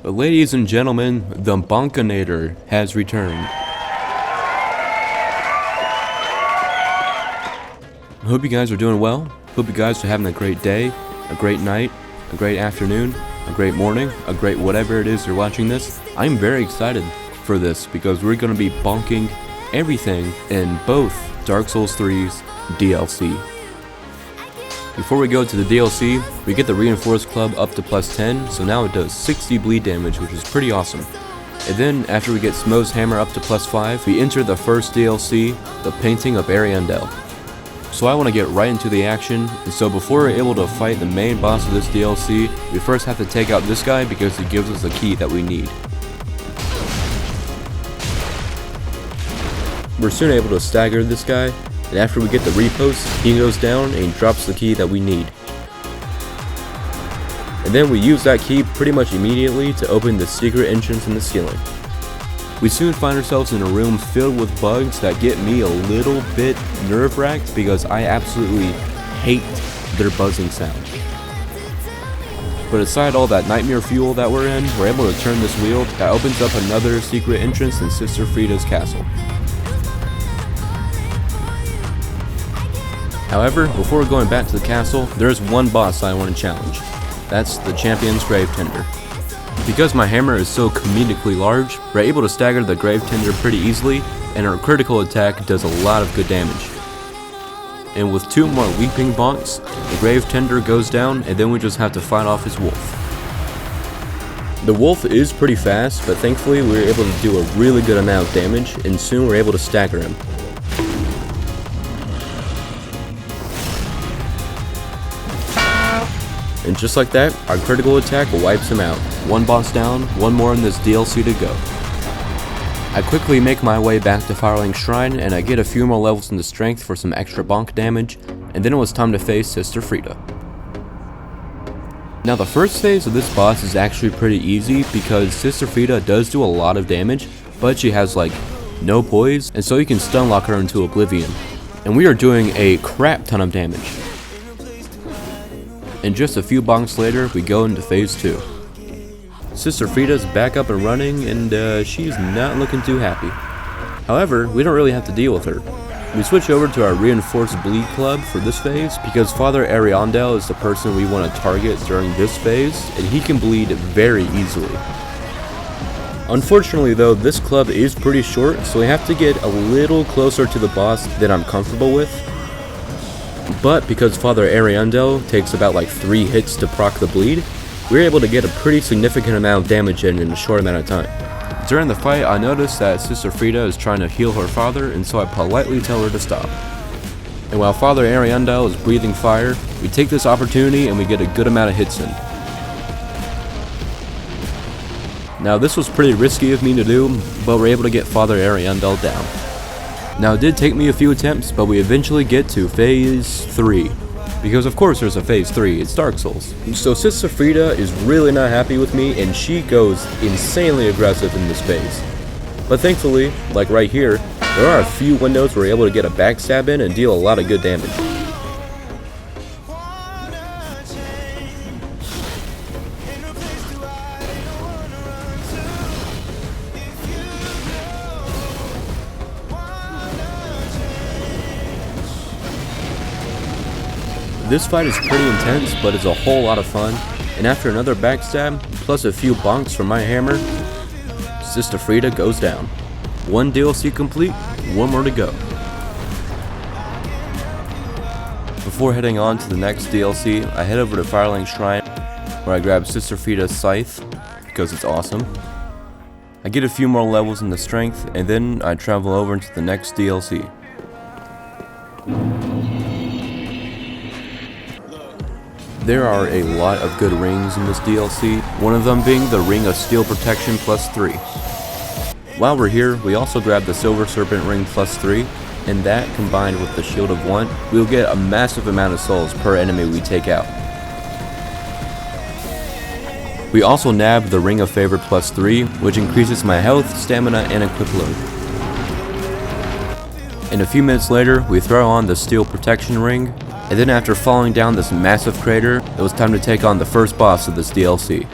Ladies and gentlemen, the Bonkinator has returned. I hope you guys are doing well. Hope you guys are having a great day, a great night, a great afternoon, a great morning, a great whatever it is you're watching this. I'm very excited for this because we're going to be bonking everything in both Dark Souls 3's DLC. Before we go to the DLC, we get the Reinforced Club up to plus 10, so now it does 60 bleed damage, which is pretty awesome. And then, after we get Smo's Hammer up to plus 5, we enter the first DLC, the Painting of Ariandel. So I want to get right into the action, and so before we're able to fight the main boss of this DLC, we first have to take out this guy because he gives us the key that we need. We're soon able to stagger this guy, and after we get the repost, he goes down and he drops the key that we need. And then we use that key pretty much immediately to open the secret entrance in the ceiling. We soon find ourselves in a room filled with bugs that get me a little bit nerve-wracked because I absolutely hate their buzzing sound. But aside all that nightmare fuel that we're in, we're able to turn this wheel that opens up another secret entrance in Sister Frida's castle. However, before going back to the castle, there's one boss I want to challenge. That's the Champion's Grave Tender. Because my hammer is so comedically large, we're able to stagger the Grave Tender pretty easily, and our critical attack does a lot of good damage. And with 2 more Leaping Bonks, the Grave Tender goes down, and then we just have to fight off his wolf. The wolf is pretty fast, but thankfully we were able to do a really good amount of damage, and soon we're able to stagger him. And just like that, our critical attack wipes him out. 1 boss down, 1 more in this DLC to go. I quickly make my way back to Firelink Shrine, and I get a few more levels in the strength for some extra bonk damage, and then it was time to face Sister Frida. Now the first phase of this boss is actually pretty easy because Sister Frida does do a lot of damage, but she has like no poise, and so you can stun lock her into oblivion. And we are doing a crap ton of damage. And just a few bonks later, we go into phase 2. Sister Frida's back up and running, and she's not looking too happy. However, we don't really have to deal with her. We switch over to our Reinforced Bleed Club for this phase, because Father Ariandel is the person we want to target during this phase, and he can bleed very easily. Unfortunately though, this club is pretty short, so we have to get a little closer to the boss than I'm comfortable with. But because Father Ariandel takes about like 3 hits to proc the bleed, we're able to get a pretty significant amount of damage in a short amount of time. During the fight, I noticed that Sister Frida is trying to heal her father, and so I politely tell her to stop. And while Father Ariandel is breathing fire, we take this opportunity and we get a good amount of hits in. Now this was pretty risky of me to do, but we're able to get Father Ariandel down. Now it did take me a few attempts, but we eventually get to phase 3. Because of course there's a phase 3, it's Dark Souls. So Sister Frida is really not happy with me, and she goes insanely aggressive in this phase. But thankfully, like right here, there are a few windows where we're able to get a backstab in and deal a lot of good damage. This fight is pretty intense, but it's a whole lot of fun, and after another backstab, plus a few bonks from my hammer, Sister Frida goes down. 1 DLC complete, 1 more to go. Before heading on to the next DLC, I head over to Firelink Shrine, where I grab Sister Frida's scythe, because it's awesome. I get a few more levels in the strength, and then I travel over into the next DLC. There are a lot of good rings in this DLC, one of them being the Ring of Steel Protection plus 3. While we're here, we also grab the Silver Serpent Ring plus 3, and that combined with the Shield of Want, we'll get a massive amount of souls per enemy we take out. We also nab the Ring of Favor plus 3, which increases my health, stamina, and equip load. And a few minutes later, we throw on the Steel Protection Ring, and then after falling down this massive crater, it was time to take on the first boss of this DLC.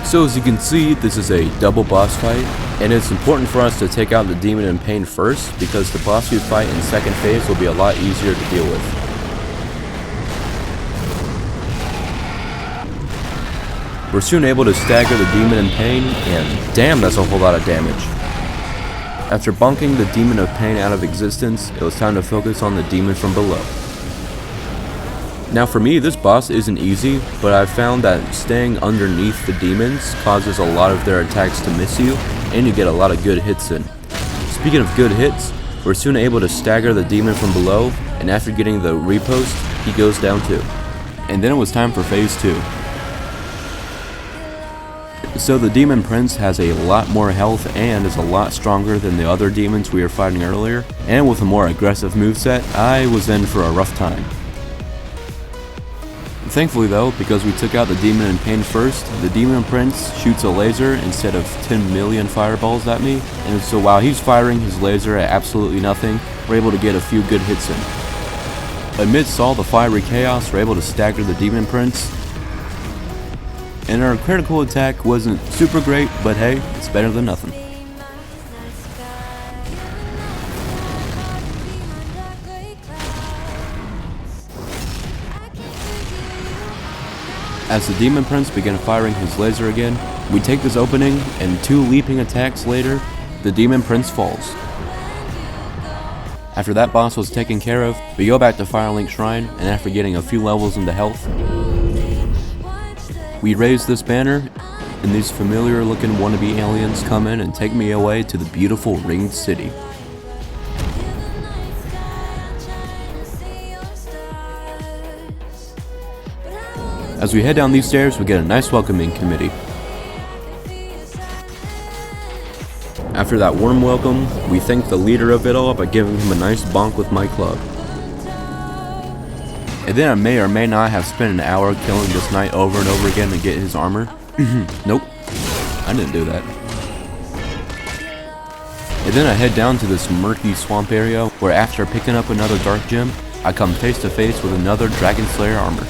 So as you can see, this is a double boss fight, and it's important for us to take out the demon in pain first, because the boss we fight in second phase will be a lot easier to deal with. We're soon able to stagger the demon in pain, and damn, that's a whole lot of damage. After bonking the demon of pain out of existence, it was time to focus on the demon from below. Now for me, this boss isn't easy, but I've found that staying underneath the demons causes a lot of their attacks to miss you, and you get a lot of good hits in. Speaking of good hits, we're soon able to stagger the demon from below, and after getting the repost, he goes down too. And then it was time for phase 2. So the demon prince has a lot more health and is a lot stronger than the other demons we were fighting earlier, and with a more aggressive moveset, I was in for a rough time. Thankfully though, because we took out the demon in pain first, the demon prince shoots a laser instead of 10 million fireballs at me, and so while he's firing his laser at absolutely nothing, we're able to get a few good hits in. Amidst all the fiery chaos, we're able to stagger the demon prince, and our critical attack wasn't super great, but hey, it's better than nothing. As the demon prince began firing his laser again, we take this opening, and 2 leaping attacks later, the demon prince falls. After that boss was taken care of, we go back to Firelink Shrine, and after getting a few levels into health, we raise this banner, and these familiar looking wannabe aliens come in and take me away to the beautiful Ringed City. As we head down these stairs, we get a nice welcoming committee. After that warm welcome, we thank the leader of it all by giving him a nice bonk with my club. And then I may or may not have spent an hour killing this knight over and over again to get his armor. Nope, I didn't do that. And then I head down to this murky swamp area where after picking up another dark gem, I come face to face with another Dragon Slayer armor.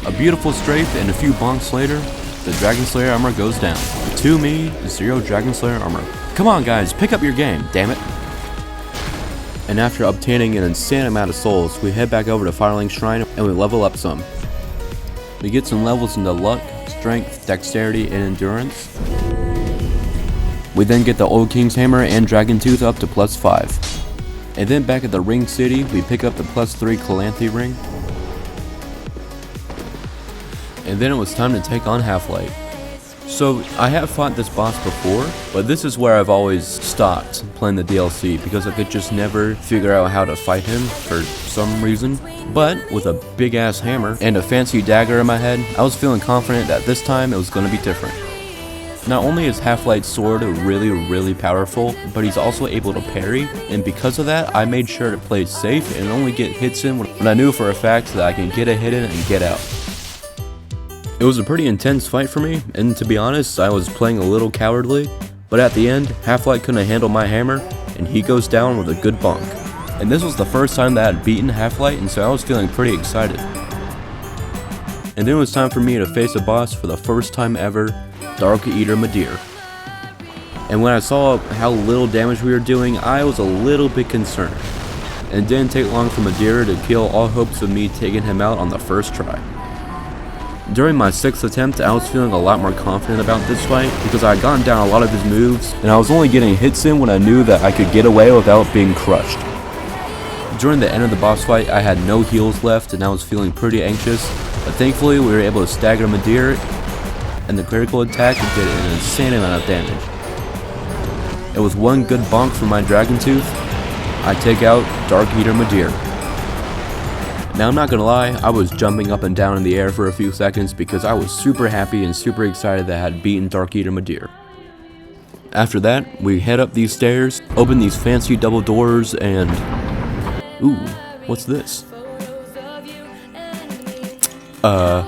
A beautiful strafe and a few bonks later, the Dragon Slayer armor goes down. 2 me, 0 Dragon Slayer armor. Come on guys, pick up your game, damn it. And after obtaining an insane amount of souls, we head back over to Firelink Shrine and we level up some. We get some levels into luck, strength, dexterity, and endurance. We then get the Old King's Hammer and Dragon Tooth up to +5. And then back at the Ring City, we pick up the +3 Calanthe Ring. And then it was time to take on Half-Light. So I have fought this boss before, but this is where I've always stopped playing the DLC because I could just never figure out how to fight him for some reason. But with a big ass hammer and a fancy dagger in my head, I was feeling confident that this time it was going to be different. Not only is Half-Light's sword really powerful, but he's also able to parry, and because of that, I made sure to play safe and only get hits in when I knew for a fact that I can get a hit in and get out. It was a pretty intense fight for me, and to be honest, I was playing a little cowardly, but at the end, Half-Light couldn't handle my hammer, and he goes down with a good bonk. And this was the first time that I had beaten Half-Light, and so I was feeling pretty excited. And then it was time for me to face a boss for the first time ever, Dark Eater Midir. And when I saw how little damage we were doing, I was a little bit concerned. And it didn't take long for Midir to kill all hopes of me taking him out on the first try. During my 6th attempt, I was feeling a lot more confident about this fight because I had gotten down a lot of his moves, and I was only getting hits in when I knew that I could get away without being crushed. During the end of the boss fight, I had no heals left and I was feeling pretty anxious, but thankfully we were able to stagger Midir, and the critical attack did an insane amount of damage. And with one good bonk from my Dragon Tooth, I take out Dark Eater Midir. Now I'm not gonna lie, I was jumping up and down in the air for a few seconds because I was super happy and super excited that I had beaten Dark Eater Midir. After that, we head up these stairs, open these fancy double doors, and... ooh, what's this? Oh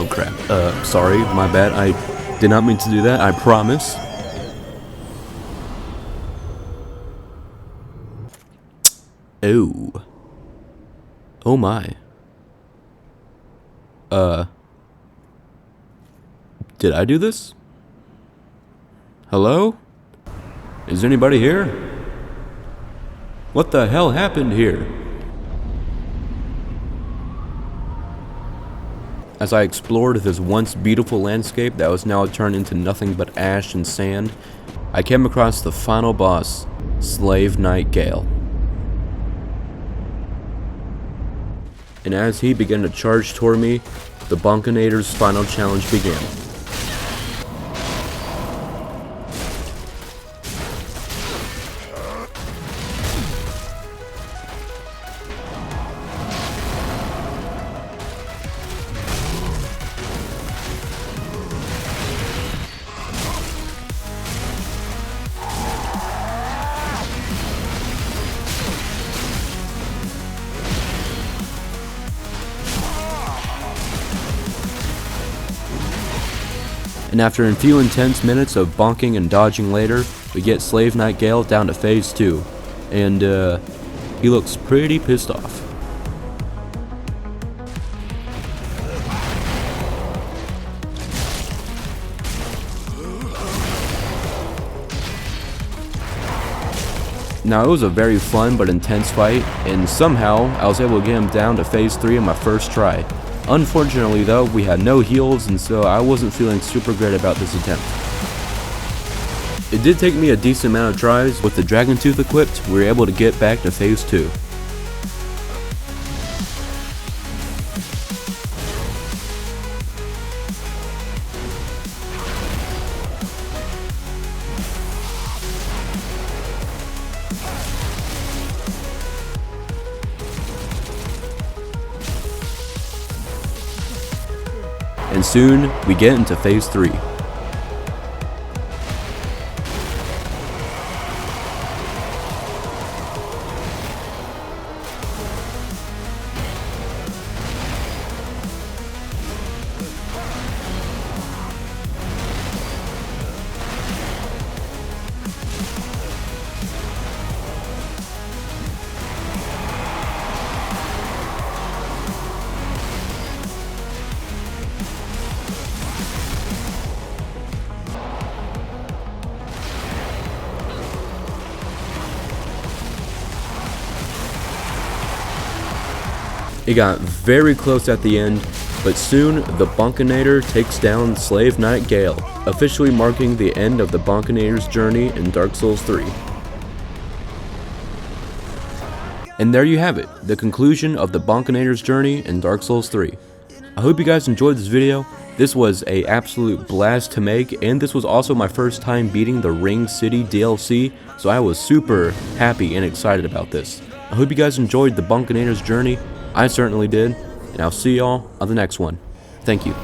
crap. Sorry, my bad, I did not mean to do that, I promise. Oh. Oh my. Did I do this? Hello? Is anybody here? What the hell happened here? As I explored this once beautiful landscape that was now turned into nothing but ash and sand, I came across the final boss, Slave Knight Gale. And as he began to charge toward me, the Bonkinator's final challenge began. And after a few intense minutes of bonking and dodging later, we get Slave Knight Gale down to phase 2. And he looks pretty pissed off. Now it was a very fun but intense fight, and somehow I was able to get him down to phase 3 in my first try. Unfortunately though, we had no heals, and so I wasn't feeling super great about this attempt. It did take me a decent amount of tries. With the Dragon Tooth equipped, we were able to get back to phase 2. And soon, we get into phase 3. It got very close at the end, but soon the Bonkinator takes down Slave Knight Gale, officially marking the end of the Bonkinator's journey in Dark Souls 3. And there you have it, the conclusion of the Bonkinator's journey in Dark Souls 3. I hope you guys enjoyed this video. This was an absolute blast to make, and this was also my first time beating the Ring City DLC, so I was super happy and excited about this. I hope you guys enjoyed the Bonkinator's journey. I certainly did, and I'll see y'all on the next one. Thank you.